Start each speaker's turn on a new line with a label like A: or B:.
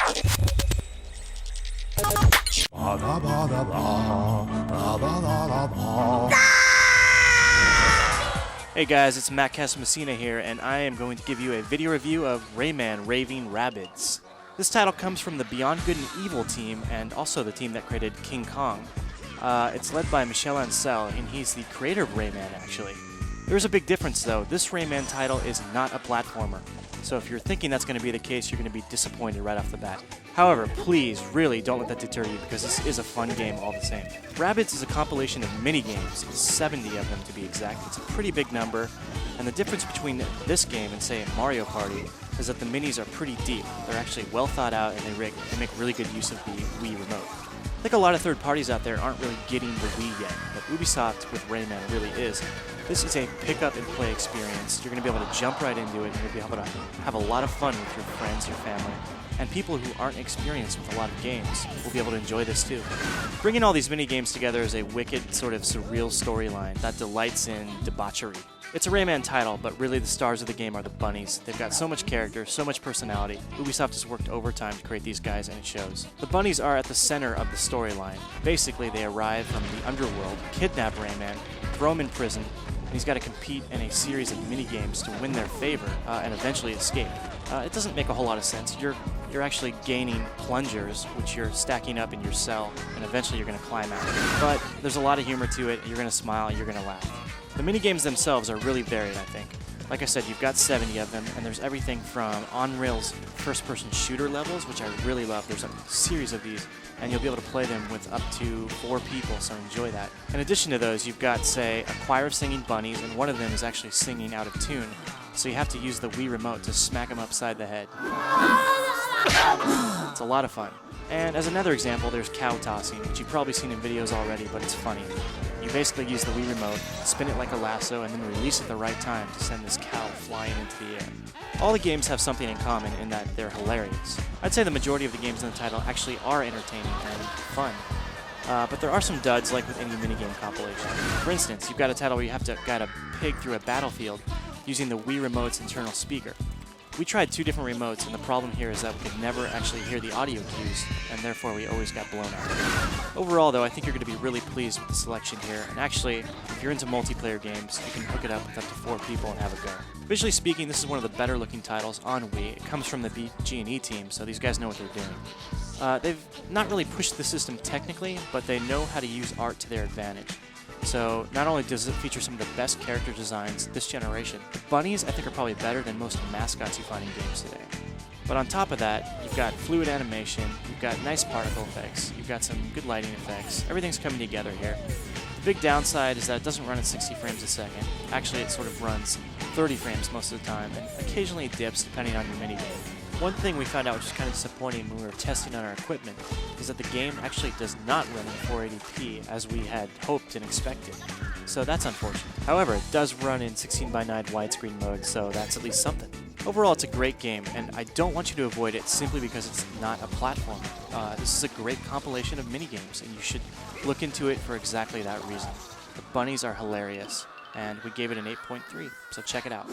A: Hey guys, it's Matt Casamassina here, and I am going to give you a video review of Rayman Raving Rabbids. This title comes from the Beyond Good and Evil team, and also the team that created King Kong. It's led by Michel Ancel, and he's the creator of Rayman, actually. There's a big difference, though. This Rayman title is not a platformer, so if you're thinking that's going to be the case, you're going to be disappointed right off the bat. However, please, really don't let that deter you, because this is a fun game all the same. Rabbids is a compilation of mini-games, 70 of them to be exact. It's a pretty big number, and the difference between this game and, say, Mario Party is that the minis are pretty deep. They're actually well thought out, and they make really good use of the Wii remote. I think a lot of third parties out there aren't really getting the Wii yet, but Ubisoft with Rayman really is. This is a pick-up-and-play experience. You're going to be able to jump right into it, and you'll be able to have a lot of fun with your friends, your family, and people who aren't experienced with a lot of games will be able to enjoy this too. Bringing all these mini-games together is a wicked, sort of surreal storyline that delights in debauchery. It's a Rayman title, but really the stars of the game are the bunnies. They've got so much character, so much personality. Ubisoft has worked overtime to create these guys, and it shows. The bunnies are at the center of the storyline. Basically, they arrive from the underworld, kidnap Rayman, throw him in prison, and he's got to compete in a series of mini-games to win their favor and eventually escape. It doesn't make a whole lot of sense. You're actually gaining plungers, which you're stacking up in your cell, and eventually you're going to climb out. But there's a lot of humor to it. You're going to smile, you're going to laugh. The minigames themselves are really varied, I think. Like I said, you've got 70 of them, and there's everything from on-rails first-person shooter levels, which I really love. There's a series of these, and you'll be able to play them with up to 4 people, so enjoy that. In addition to those, you've got, say, a choir of singing bunnies, and one of them is actually singing out of tune, so you have to use the Wii remote to smack them upside the head. It's a lot of fun. And as another example, there's cow tossing, which you've probably seen in videos already, but it's funny. You basically use the Wii remote, spin it like a lasso, and then release at the right time to send this cow flying into the air. All the games have something in common in that they're hilarious. I'd say the majority of the games in the title actually are entertaining and fun. But there are some duds, like with any minigame compilation. For instance, you've got a title where you have to guide a pig through a battlefield using the Wii remote's internal speaker. We tried 2 different remotes, and the problem here is that we could never actually hear the audio cues, and therefore we always got blown out. Overall, though, I think you're going to be really pleased with the selection here, and actually, if you're into multiplayer games, you can hook it up with up to 4 people and have a go. Visually speaking, this is one of the better looking titles on Wii. It comes from the IGN team, so these guys know what they're doing. They've not really pushed the system technically, but they know how to use art to their advantage. So not only does it feature some of the best character designs this generation, the bunnies I think are probably better than most mascots you find in games today. But on top of that, you've got fluid animation, you've got nice particle effects, you've got some good lighting effects. Everything's coming together here. The big downside is that it doesn't run at 60 frames a second. Actually, it sort of runs 30 frames most of the time, and occasionally it dips depending on your minigame. One thing we found out, which is kind of disappointing when we were testing on our equipment, is that the game actually does not run in 480p as we had hoped and expected. So that's unfortunate. However, it does run in 16:9 widescreen mode, so that's at least something. Overall, it's a great game, and I don't want you to avoid it simply because it's not a platform. This is a great compilation of minigames, and you should look into it for exactly that reason. The bunnies are hilarious, and we gave it an 8.3, so check it out.